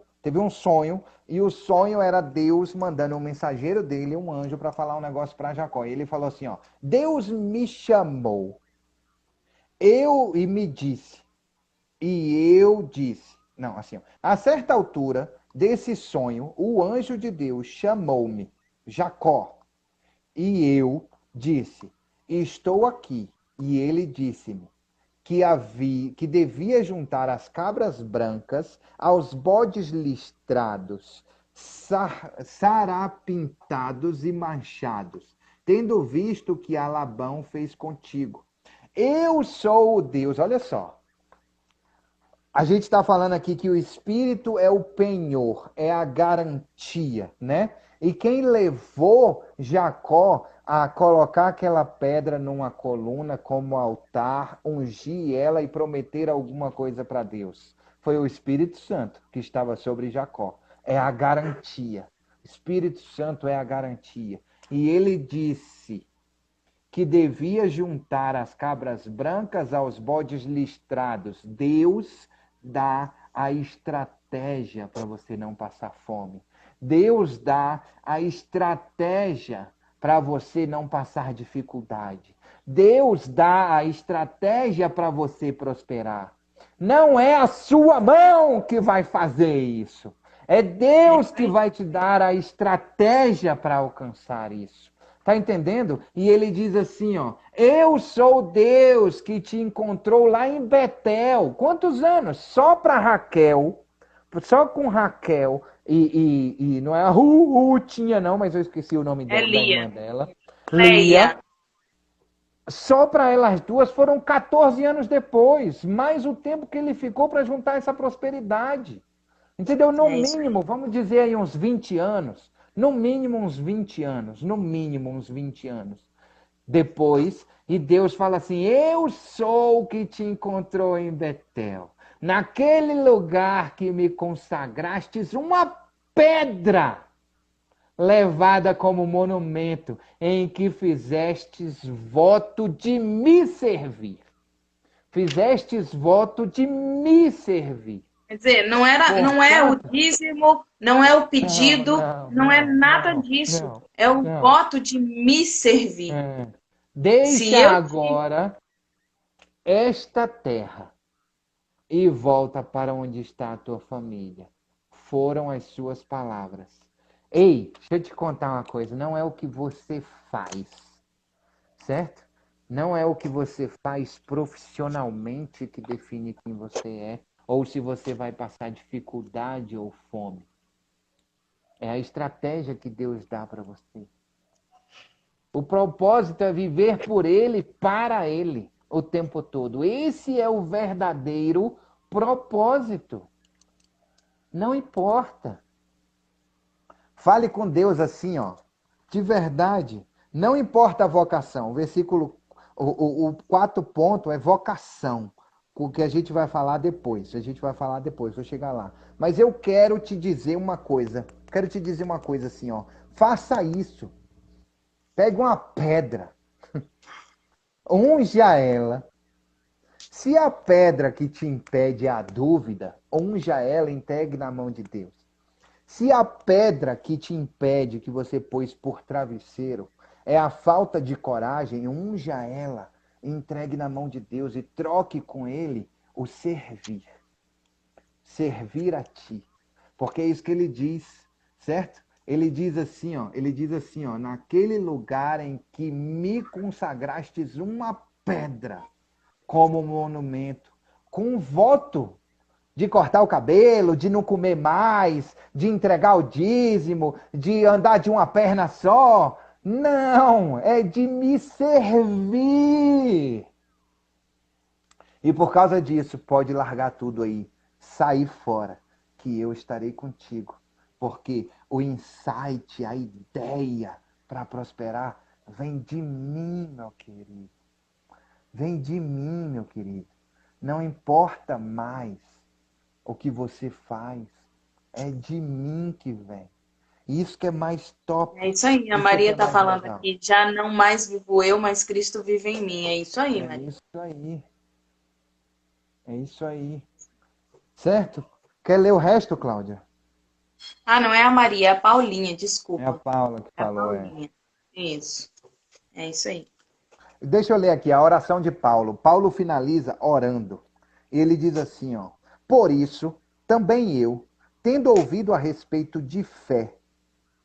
Speaker 2: e o sonho era Deus mandando um mensageiro dele, um anjo, para falar um negócio para Jacó. E ele falou assim: Deus me chamou e me disse, e eu disse. Não, assim, a certa altura desse sonho, o anjo de Deus chamou-me, Jacó, e eu disse, estou aqui. E ele disse-me que devia juntar as cabras brancas aos bodes listrados, sarapintados e manchados, tendo visto que Labão fez contigo. Eu sou o Deus, olha só. A gente está falando aqui que o Espírito é o penhor, é a garantia, né? E quem levou Jacó a colocar aquela pedra numa coluna como altar, ungir ela e prometer alguma coisa para Deus? Foi o Espírito Santo que estava sobre Jacó. É a garantia. Espírito Santo é a garantia. E ele disse que devia juntar as cabras brancas aos bodes listrados. Deus dá a estratégia para você não passar fome. Deus dá a estratégia para você não passar dificuldade. Deus dá a estratégia para você prosperar. Não é a sua mão que vai fazer isso. É Deus que vai te dar a estratégia para alcançar isso. Tá entendendo? E ele diz assim, eu sou Deus que te encontrou lá em Betel. Quantos anos? Só para Raquel, só com Raquel, e não é a Rutinha não, mas eu esqueci o nome
Speaker 1: É
Speaker 2: da
Speaker 1: Lia,
Speaker 2: irmã dela,
Speaker 1: Leia.
Speaker 2: Lia. Só para elas duas foram 14 anos depois, mais o tempo que ele ficou para juntar essa prosperidade. Entendeu? No
Speaker 1: É isso
Speaker 2: mínimo,
Speaker 1: aí.
Speaker 2: vamos dizer aí uns 20 anos. No mínimo uns 20 anos. No mínimo uns 20 anos. Depois, e Deus fala assim: eu sou o que te encontrou em Betel. Naquele lugar que me consagrastes, uma pedra levada como monumento, em que fizestes voto de me servir. Fizestes voto de me servir.
Speaker 1: Quer dizer, não é o
Speaker 2: Portanto,
Speaker 1: dízimo, não é o
Speaker 2: não,
Speaker 1: pedido,
Speaker 2: não,
Speaker 1: não é
Speaker 2: não,
Speaker 1: nada
Speaker 2: não,
Speaker 1: disso.
Speaker 2: não,
Speaker 1: É o
Speaker 2: não.
Speaker 1: voto de me servir.
Speaker 2: É.
Speaker 1: Se
Speaker 2: Deixa
Speaker 1: eu te...
Speaker 2: agora esta terra e volta para onde está a tua família. Foram as suas palavras. Ei, deixa eu te contar uma coisa. Não é o que você faz, certo? Não é o que você faz profissionalmente que define quem você é, ou se você vai passar dificuldade ou fome. É a estratégia que Deus dá para você. O propósito é viver por Ele, para Ele, o tempo todo. Esse é o verdadeiro propósito. Não importa. Fale com Deus assim, ó, de verdade. Não importa a vocação. O versículo, o quarto ponto é vocação, o que a gente vai falar depois. A gente vai falar depois, vou chegar lá. Mas eu quero te dizer uma coisa. Quero te dizer uma coisa assim, ó. Faça isso. Pegue uma pedra, unja ela. Se a pedra que te impede é a dúvida, unja ela e entregue na mão de Deus. Se a pedra que te impede, que você pôs por travesseiro, é a falta de coragem, unja ela, entregue na mão de Deus e troque com ele o servir. Servir a ti. Porque é isso que ele diz, certo? Ele diz assim, ó, naquele lugar em que me consagrastes uma pedra como monumento, com um voto de cortar o cabelo, de não comer mais, de entregar o dízimo, de andar de uma perna só. Não, é de me servir. E por causa disso, pode largar tudo aí, sair fora, que eu estarei contigo. Porque o insight, a ideia para prosperar, vem de mim, meu querido. Vem de mim, meu querido. Não importa mais o que você faz, é de mim que vem. Isso que é mais top,
Speaker 1: É isso aí, a
Speaker 2: isso que
Speaker 1: Maria
Speaker 2: é
Speaker 1: está
Speaker 2: mais
Speaker 1: falando
Speaker 2: legal.
Speaker 1: aqui, já não mais vivo eu, mas Cristo vive em mim. É isso aí,
Speaker 2: É
Speaker 1: Maria.
Speaker 2: isso aí, é isso aí. Certo? Quer ler o resto, Cláudia?
Speaker 1: Ah, não é a Maria, é a Paulinha,
Speaker 2: É a
Speaker 1: desculpa.
Speaker 2: Paula que
Speaker 1: É a
Speaker 2: falou, é.
Speaker 1: Paulinha. Isso, é isso aí.
Speaker 2: Deixa eu ler aqui a oração de Paulo. Paulo finaliza orando. Ele diz assim, ó: Por isso, também eu, tendo ouvido a respeito de fé,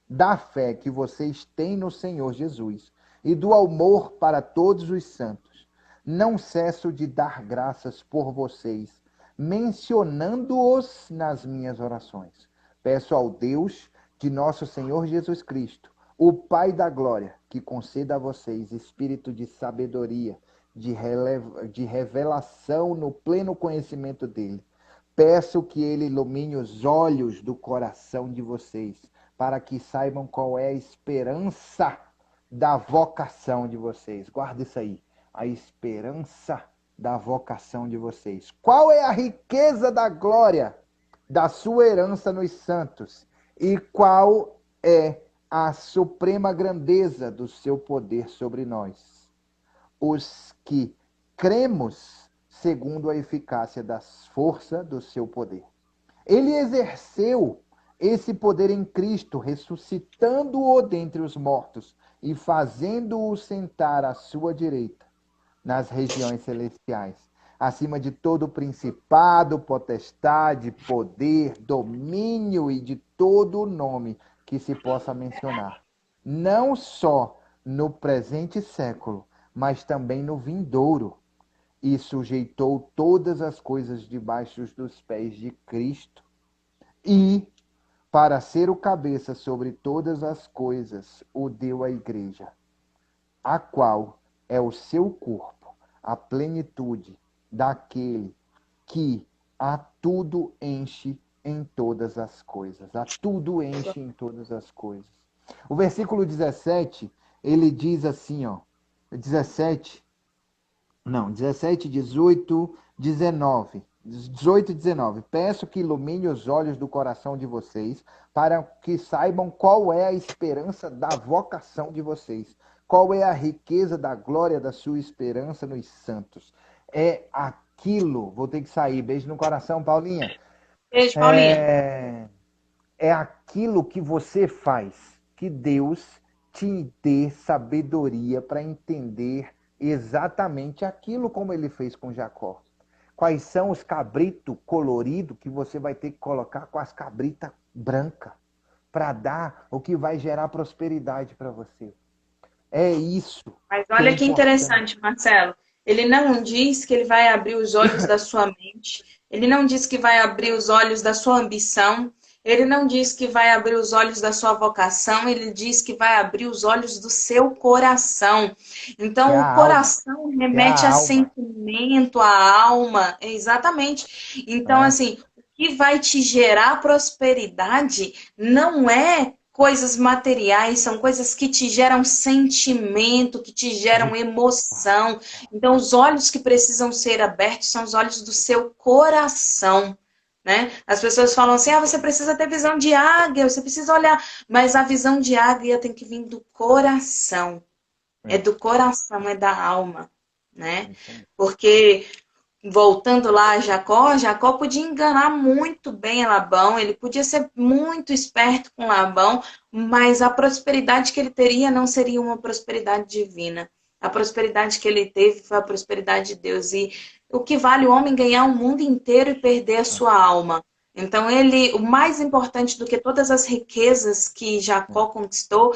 Speaker 2: da fé que vocês têm no Senhor Jesus e do amor para todos os santos, não cesso de dar graças por vocês, mencionando-os nas minhas orações. Peço ao Deus de nosso Senhor Jesus Cristo, o Pai da glória, que conceda a vocês espírito de sabedoria, de revelação no pleno conhecimento dele. Peço que ele ilumine os olhos do coração de vocês, para que saibam qual é a esperança da vocação de vocês. Guarda isso aí. A esperança da vocação de vocês. Qual é a riqueza da glória da sua herança nos santos? E qual é a suprema grandeza do seu poder sobre nós? Os que cremos segundo a eficácia das forças do seu poder. Ele exerceu esse poder em Cristo, ressuscitando-o dentre os mortos e fazendo-o sentar à sua direita, nas regiões celestiais, acima de todo principado, potestade, poder, domínio e de todo nome que se possa mencionar. Não só no presente século, mas também no vindouro. E sujeitou todas as coisas debaixo dos pés de Cristo e, para ser o cabeça sobre todas as coisas, o deu à igreja, a qual é o seu corpo, a plenitude daquele que a tudo enche em todas as coisas. A tudo enche em todas as coisas. O versículo 17, ele diz assim, ó, 17, não, 17, 18, 19. 18 e 19. Peço que ilumine os olhos do coração de vocês, para que saibam qual é a esperança da vocação de vocês, qual é a riqueza da glória da sua esperança nos santos. É aquilo, vou ter que sair, beijo no coração, Paulinha.
Speaker 1: Beijo, Paulinha.
Speaker 2: É, é aquilo que você faz, que Deus te dê sabedoria para entender exatamente aquilo como ele fez com Jacó. Quais são os cabritos coloridos que você vai ter que colocar com as cabritas brancas? para dar o que vai gerar prosperidade para você. É isso
Speaker 1: Mas
Speaker 2: que é
Speaker 1: olha que
Speaker 2: importante.
Speaker 1: interessante, Marcelo. Ele não diz que ele vai abrir os olhos da sua mente, ele não diz que vai abrir os olhos da sua ambição, ele não diz que vai abrir os olhos da sua vocação, ele diz que vai abrir os olhos do seu coração.
Speaker 2: Que é
Speaker 1: Então, o
Speaker 2: a alma.
Speaker 1: coração
Speaker 2: Que é a
Speaker 1: remete a
Speaker 2: alma.
Speaker 1: sentimento, a alma, exatamente. Então,
Speaker 2: É.
Speaker 1: assim, o que vai te gerar prosperidade não é coisas materiais, são coisas que te geram sentimento, que te geram
Speaker 2: De
Speaker 1: emoção. Então, os olhos que precisam ser abertos são os olhos do seu coração, né? As pessoas falam assim: ah, você precisa ter visão de águia, você precisa olhar, mas a visão de águia tem que vir do coração. É do
Speaker 2: isso.
Speaker 1: coração, é da alma, né?
Speaker 2: Isso aí.
Speaker 1: Porque voltando lá a Jacó, Jacó podia enganar muito bem Labão, ele podia ser muito esperto com Labão, mas a prosperidade que ele teria não seria uma prosperidade divina. A prosperidade que ele teve foi a prosperidade de Deus. E o que vale o homem ganhar o mundo inteiro e perder a sua alma? Então, ele, o mais importante do que todas as riquezas que Jacó conquistou,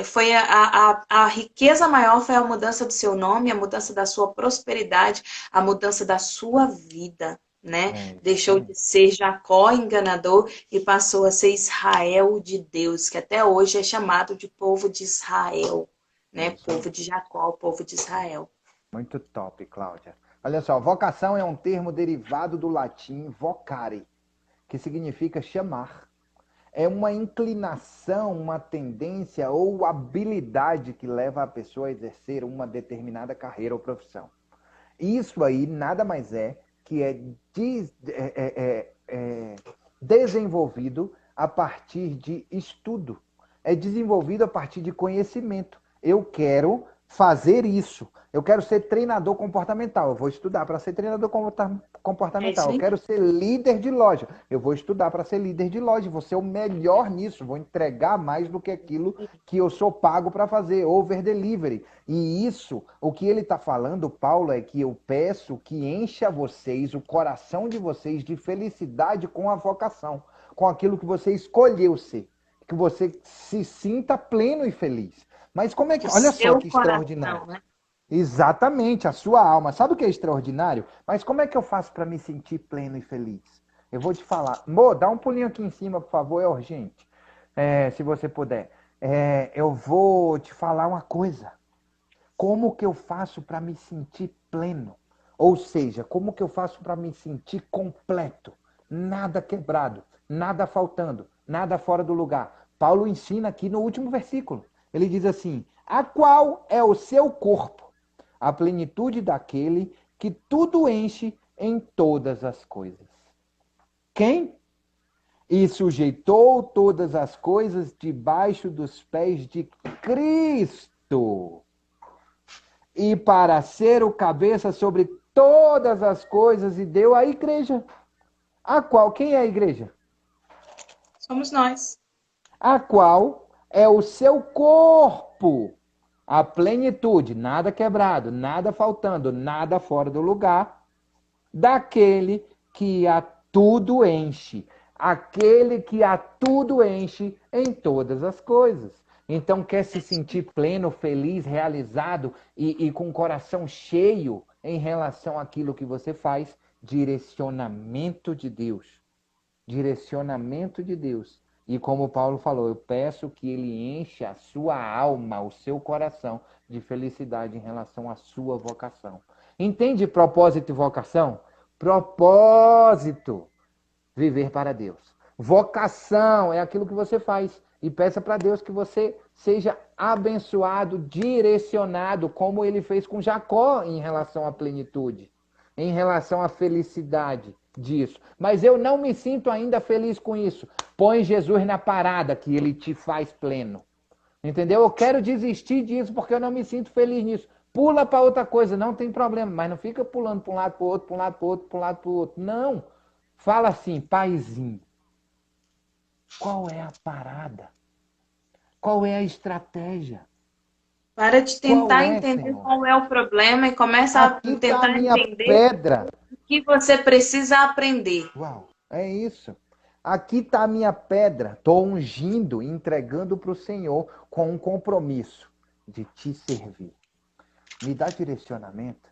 Speaker 1: foi a riqueza maior foi a mudança do seu nome, a mudança da sua prosperidade, a mudança da sua vida, né? Deixou de
Speaker 2: Exatamente.
Speaker 1: ser Jacó enganador e passou a ser Israel de Deus, que até hoje é chamado de povo de Israel, né?
Speaker 2: Isso aí.
Speaker 1: Povo de Jacó, povo de Israel.
Speaker 2: Muito top, Cláudia. Olha só, vocação é um termo derivado do latim vocare, que significa chamar. É uma inclinação, uma tendência ou habilidade que leva a pessoa a exercer uma determinada carreira ou profissão. Isso aí nada mais é que desenvolvido a partir de estudo. É desenvolvido a partir de conhecimento. Eu quero fazer isso. Eu quero ser treinador comportamental. Eu vou estudar para ser treinador
Speaker 1: É isso
Speaker 2: comportamental. Eu
Speaker 1: aí.
Speaker 2: quero ser líder de loja. Eu vou estudar para ser líder de loja. Vou ser o melhor nisso. Vou entregar mais do que aquilo que eu sou pago para fazer. Over delivery. E isso, o que ele está falando, Paulo, é que eu peço que encha vocês, o coração de vocês, de felicidade com a vocação, com aquilo que você escolheu ser. Que você se sinta pleno e feliz. Mas como é que.
Speaker 1: O
Speaker 2: Olha só
Speaker 1: seu
Speaker 2: que extraordinário.
Speaker 1: coração, né?
Speaker 2: Exatamente, a sua alma. Sabe o que é extraordinário? Mas como é que eu faço para me sentir pleno e feliz? Eu vou te falar. Mo, dá um pulinho aqui em cima, por favor, é urgente. Se você puder. Eu vou te falar uma coisa. Como que eu faço para me sentir pleno? Ou seja, como que eu faço para me sentir completo? Nada quebrado, nada faltando, nada fora do lugar. Paulo ensina aqui no último versículo. Ele diz assim: a qual é o seu corpo? A plenitude daquele que tudo enche em todas as coisas. Quem? E sujeitou todas as coisas debaixo dos pés de Cristo. E para ser o cabeça sobre todas as coisas, e deu à igreja. A qual? Quem é a igreja?
Speaker 1: Somos nós.
Speaker 2: A qual é o seu corpo. A plenitude, nada quebrado, nada faltando, nada fora do lugar, daquele que a tudo enche. Aquele que a tudo enche em todas as coisas. Então, quer se sentir pleno, feliz, realizado e com o coração cheio em relação àquilo que você faz? Direcionamento de Deus. Direcionamento de Deus. E como Paulo falou, eu peço que ele encha a sua alma, o seu coração, de felicidade em relação à sua vocação. Entende propósito e vocação? Propósito, viver para Deus. Vocação é aquilo que você faz. E peça para Deus que você seja abençoado, direcionado, como ele fez com Jacó em relação à plenitude, em relação à felicidade disso. Mas eu não me sinto ainda feliz com isso. Põe Jesus na parada que ele te faz pleno. Entendeu? Eu quero desistir disso porque eu não me sinto feliz nisso. Pula para outra coisa, não tem problema, mas não fica pulando para um lado, para o outro, para um lado, para o outro, para um lado, para o outro. Não. Fala assim, paizinho. Qual é a parada? Qual é a estratégia?
Speaker 1: Para de
Speaker 2: Qual
Speaker 1: tentar
Speaker 2: é,
Speaker 1: entender
Speaker 2: Senhor?
Speaker 1: qual é o problema e começa a
Speaker 2: Aqui está a
Speaker 1: tentar
Speaker 2: minha
Speaker 1: entender
Speaker 2: pedra.
Speaker 1: o que você precisa aprender.
Speaker 2: Uau, é isso. Aqui está a minha pedra. Estou ungindo e entregando para o Senhor com um compromisso de te servir. Me dá direcionamento.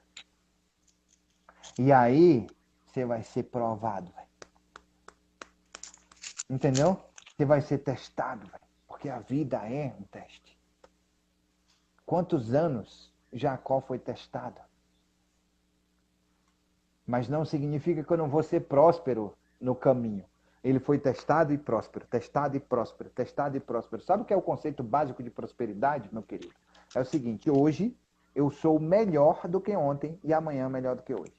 Speaker 2: E aí, você vai ser provado, velho. Entendeu? Você vai ser testado, velho. Porque a vida é um teste. Quantos anos Jacó foi testado? Mas não significa que eu não vou ser próspero no caminho. Ele foi testado e próspero, testado e próspero, testado e próspero. Sabe o que é o conceito básico de prosperidade, meu querido? É o seguinte: hoje eu sou melhor do que ontem e amanhã melhor do que hoje.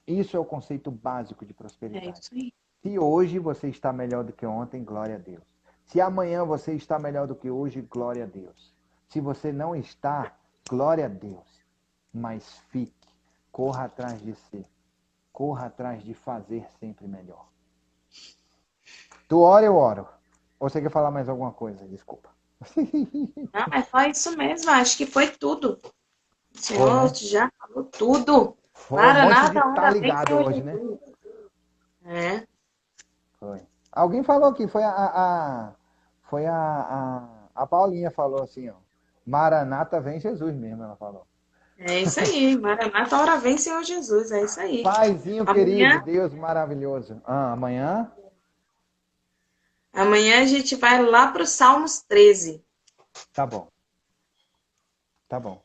Speaker 2: Isso é o conceito básico de
Speaker 1: É
Speaker 2: prosperidade.
Speaker 1: isso aí.
Speaker 2: Se hoje você está melhor do que ontem, glória a Deus. Se amanhã você está melhor do que hoje, glória a Deus. Se você não está, glória a Deus. Mas fique, corra atrás de si. Corra atrás de fazer sempre melhor. Tu ora, eu oro. Ou você quer falar mais alguma coisa? Desculpa.
Speaker 1: Não, é só isso mesmo. Acho que foi tudo. O
Speaker 2: Foi,
Speaker 1: Senhor
Speaker 2: né?
Speaker 1: já falou tudo.
Speaker 2: Foi um monte de
Speaker 1: Maranata,
Speaker 2: tá
Speaker 1: hora vem,
Speaker 2: ligado
Speaker 1: Senhor
Speaker 2: hoje, né?
Speaker 1: Jesus. É,
Speaker 2: Foi. Alguém falou aqui, foi a Paulinha falou assim, ó. Maranata vem Jesus mesmo, ela falou.
Speaker 1: é isso aí. Maranata, hora vem, Senhor Jesus. É isso aí.
Speaker 2: Paizinho querido,
Speaker 1: Amanhã,
Speaker 2: Deus maravilhoso. Ah, amanhã?
Speaker 1: amanhã a gente vai lá para o Salmos 13.
Speaker 2: Tá bom, tá bom.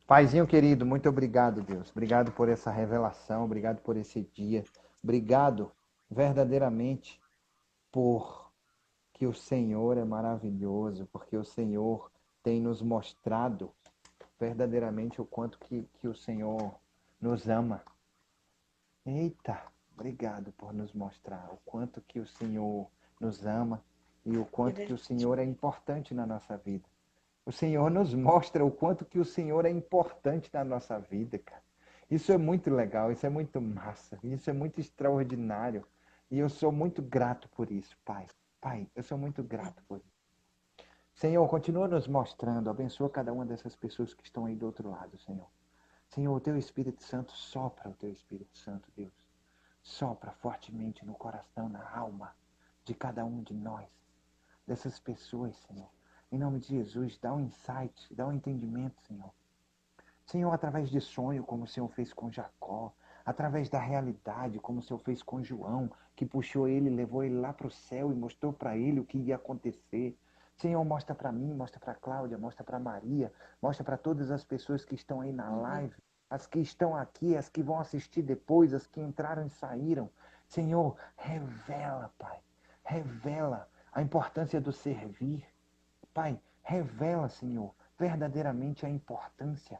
Speaker 2: Paizinho querido, muito obrigado, Deus. Obrigado por essa revelação, obrigado por esse dia. Obrigado verdadeiramente por que o Senhor é maravilhoso, porque o Senhor tem nos mostrado verdadeiramente o quanto que o Senhor nos ama. Eita, obrigado por nos mostrar o quanto que o Senhor nos ama e o
Speaker 1: É
Speaker 2: quanto que o
Speaker 1: verdade.
Speaker 2: Senhor é importante na nossa vida. O Senhor nos mostra o quanto que o Senhor é importante na nossa vida, cara. Isso é muito legal, isso é muito massa, isso é muito extraordinário. E eu sou muito grato por isso, Pai. Pai, eu sou muito grato por isso. Senhor, continua nos mostrando, abençoa cada uma dessas pessoas que estão aí do outro lado, Senhor. Senhor, o teu Espírito Santo, sopra o teu Espírito Santo, Deus. Sopra fortemente no coração, na alma de cada um de nós, dessas pessoas, Senhor. Em nome de Jesus, dá um insight, dá um entendimento, Senhor. Senhor, através de sonho, como o Senhor fez com Jacó, através da realidade, como o Senhor fez com João, que puxou ele, levou ele lá para o céu e mostrou para ele o que ia acontecer. Senhor, mostra para mim, mostra para Cláudia, mostra para Maria, mostra para todas as pessoas que estão aí na live, as que estão aqui, as que vão assistir depois, as que entraram e saíram. Senhor, revela, Pai, revela a importância do servir. Pai, revela, Senhor, verdadeiramente a importância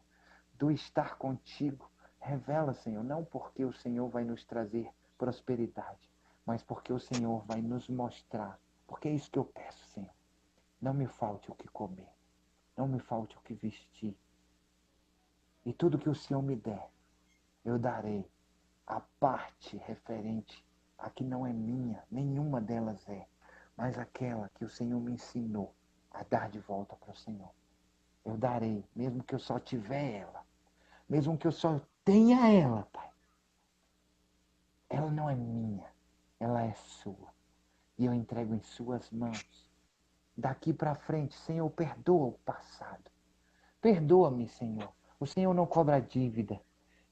Speaker 2: do estar contigo. Revela, Senhor, não porque o Senhor vai nos trazer prosperidade, mas porque o Senhor vai nos mostrar. Porque é isso que eu peço, Senhor. Não me falte o que comer, não me falte o que vestir. E tudo que o Senhor me der, eu darei. A parte referente a que não é minha, nenhuma delas é, mas aquela que o Senhor me ensinou a dar de volta para o Senhor. Eu darei, mesmo que eu só tiver ela, mesmo que eu só tenha ela, Pai. Ela não é minha, ela é sua. E eu entrego em suas mãos. Daqui para frente, Senhor, perdoa o passado. Perdoa-me, Senhor. O Senhor não cobra dívida.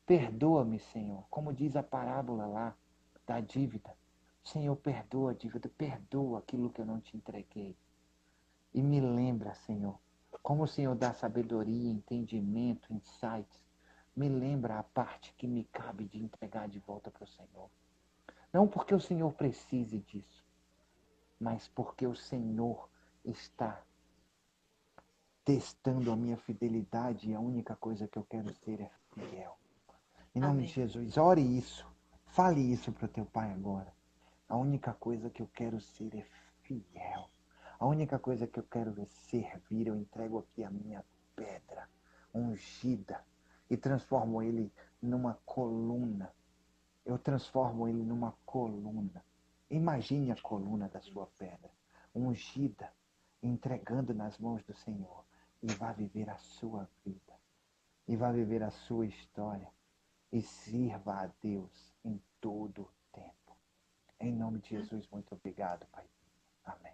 Speaker 2: Perdoa-me, Senhor. Como diz a parábola lá da dívida. Senhor, perdoa a dívida. Perdoa aquilo que eu não te entreguei. E me lembra, Senhor, como o Senhor dá sabedoria, entendimento, insights. Me lembra a parte que me cabe de entregar de volta para o Senhor. Não porque o Senhor precise disso, mas porque o Senhor está testando a minha fidelidade e a única coisa que eu quero ser é fiel. Em nome de
Speaker 1: Amém.
Speaker 2: Jesus, ore isso. Fale isso para o teu pai agora. A única coisa que eu quero ser é fiel. A única coisa que eu quero é servir. Eu entrego aqui a minha pedra ungida e transformo ele numa coluna. Eu transformo ele numa coluna. Imagine a coluna da sua pedra, ungida, entregando nas mãos do Senhor. E vá viver a sua vida. E vá viver a sua história. E sirva a Deus em todo o tempo. Em nome de Jesus, muito obrigado, Pai. Amém.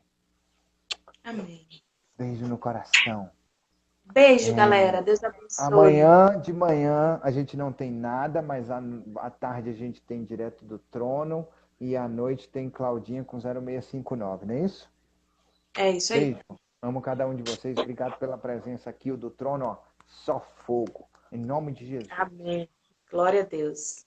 Speaker 1: Amém.
Speaker 2: Beijo no coração.
Speaker 1: Beijo, galera. Deus abençoe.
Speaker 2: Amanhã de manhã a gente não tem nada, mas à tarde a gente tem Direto do Trono e à noite tem Claudinha com 0659, não é isso?
Speaker 1: É isso aí.
Speaker 2: Beijo. Amo cada um de vocês. Obrigado pela presença aqui. O do Trono, ó, só fogo. Em nome de Jesus.
Speaker 1: Amém. Glória a Deus.